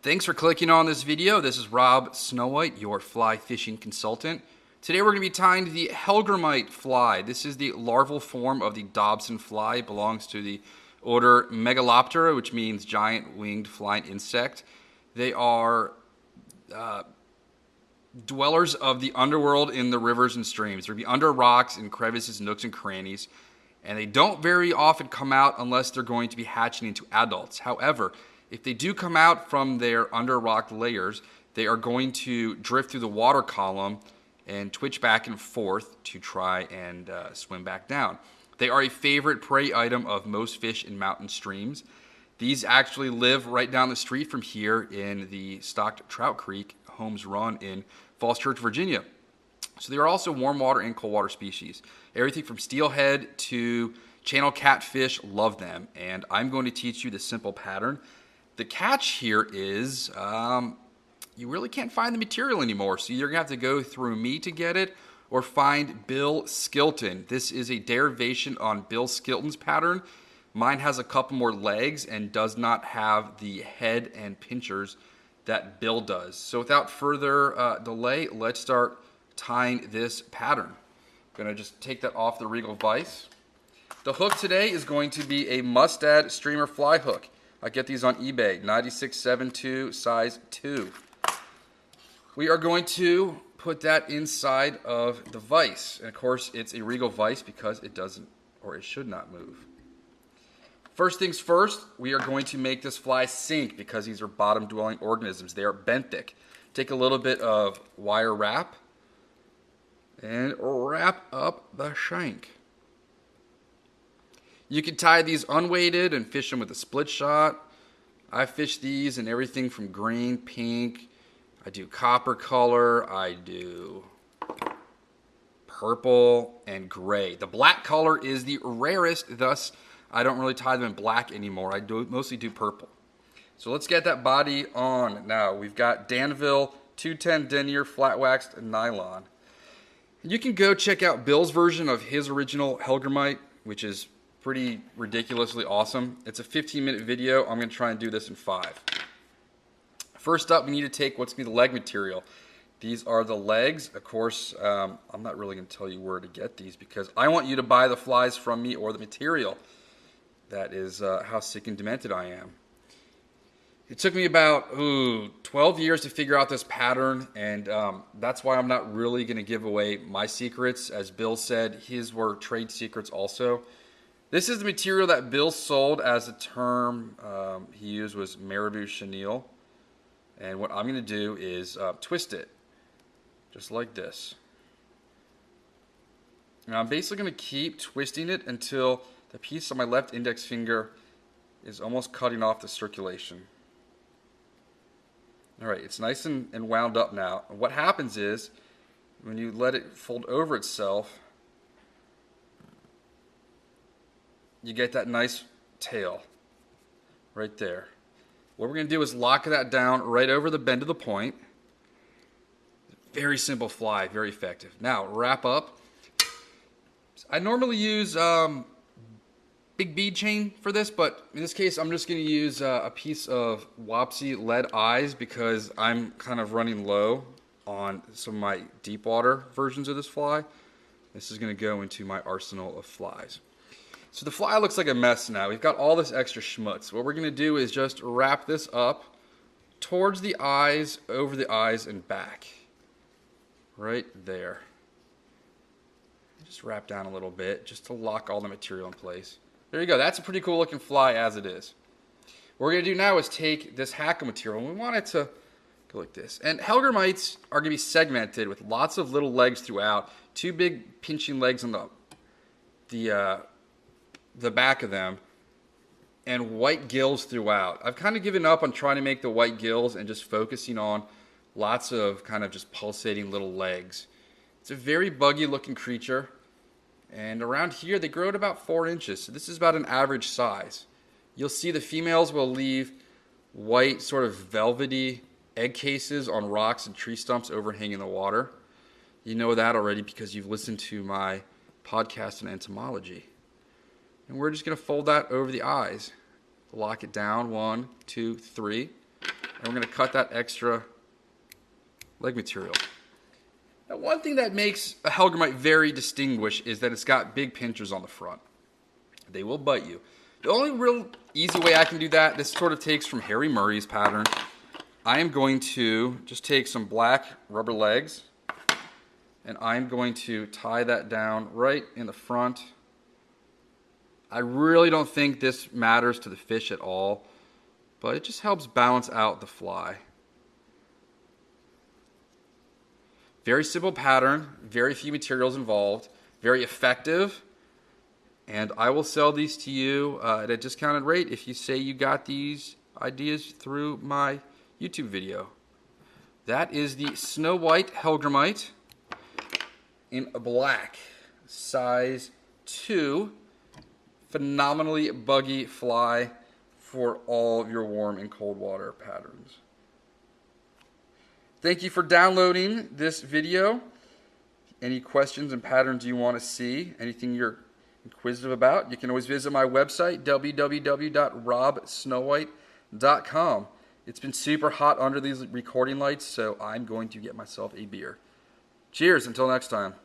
Thanks for clicking on this video. This is Rob Snowhite, your fly fishing consultant. Today we're going to be tying the Hellgrammite fly. This is the larval form of the Dobson fly. It belongs to the order Megaloptera, which means giant winged flying insect. They are dwellers of the underworld in the rivers and streams. They'll be under rocks and crevices, nooks and crannies, and they don't very often come out unless they're going to be hatching into adults. However, if they do come out from their under rock layers, they are going to drift through the water column and twitch back and forth to try and swim back down. They are a favorite prey item of most fish in mountain streams. These actually live right down the street from here in the stocked Trout Creek, Holmes Run in Falls Church, Virginia. So they are also warm water and cold water species. Everything from steelhead to channel catfish love them, and I'm going to teach you the simple pattern. The catch here is you really can't find the material anymore, so you're going to have to go through me to get it or find Bill Skilton. This is a derivation on Bill Skilton's pattern. Mine has a couple more legs and does not have the head and pinchers that Bill does. So without further delay, let's start tying this pattern. I'm going to just take that off the Regal vise. The hook today is going to be a Mustad streamer fly hook. I get these on eBay, 9672 size 2. We are going to put that inside of the vise. And of course, it's a Regal vise because it doesn't, or it should not move. First things first, we are going to make this fly sink because these are bottom-dwelling organisms. They are benthic. Take a little bit of wire wrap and wrap up the shank. You can tie these unweighted and fish them with a split shot. I fish these in everything from green, pink, I do copper color, I do purple and gray. The black color is the rarest, thus I don't really tie them in black anymore. I mostly do purple. So let's get that body on now. We've got Danville 210 denier flat waxed nylon. You can go check out Bill's version of his original Hellgrammite, which is pretty ridiculously awesome. It's a 15-minute video. I'm going to try and do this in 5. First up, we need to take what's going to be the leg material. These are the legs. Of course, I'm not really going to tell you where to get these because I want you to buy the flies from me or the material. That is how sick and demented I am. It took me about 12 years to figure out this pattern, and that's why I'm not really going to give away my secrets. As Bill said, his were trade secrets also. This is the material that Bill sold, as the term he used was marabou chenille. And what I'm going to do is twist it, just like this. And I'm basically going to keep twisting it until the piece of my left index finger is almost cutting off the circulation. Alright, it's nice and wound up now. And what happens is, when you let it fold over itself, you get that nice tail right there. What we're going to do is lock that down right over the bend of the point. Very simple fly, very effective. Now, wrap up. I normally use big bead chain for this, but in this case I'm just going to use a piece of Wapsi lead eyes because I'm kind of running low on some of my deep water versions of this fly. This is going to go into my arsenal of flies. So the fly looks like a mess now. We've got all this extra schmutz. What we're going to do is just wrap this up towards the eyes, over the eyes, and back. Right there. Just wrap down a little bit just to lock all the material in place. There you go. That's a pretty cool looking fly as it is. What we're going to do now is take this hackle material, and we want it to go like this. And Hellgrammites are going to be segmented with lots of little legs throughout. 2 big pinching legs on the back of them, and white gills throughout. I've kind of given up on trying to make the white gills and just focusing on lots of kind of just pulsating little legs. It's a very buggy looking creature, and around here they grow at about 4 inches, so this is about an average size. You'll see the females will leave white sort of velvety egg cases on rocks and tree stumps overhanging the water. You know that already because you've listened to my podcast on entomology. And we're just going to fold that over the eyes. Lock it down, 1, 2, 3. And we're going to cut that extra leg material. Now, one thing that makes a Hellgrammite very distinguished is that it's got big pinchers on the front. They will bite you. The only real easy way I can do that, this sort of takes from Harry Murray's pattern. I am going to just take some black rubber legs, and I'm going to tie that down right in the front. I really don't think this matters to the fish at all, but it just helps balance out the fly. Very simple pattern, very few materials involved, very effective, and I will sell these to you at a discounted rate if you say you got these ideas through my YouTube video. That is the Snowhite Hellgrammite in black, size 2, phenomenally buggy fly for all of your warm and cold water patterns. Thank you for downloading this video. Any questions and patterns you want to see, anything you're inquisitive about, you can always visit my website, www.robsnowhite.com. It's been super hot under these recording lights, so I'm going to get myself a beer. Cheers, until next time.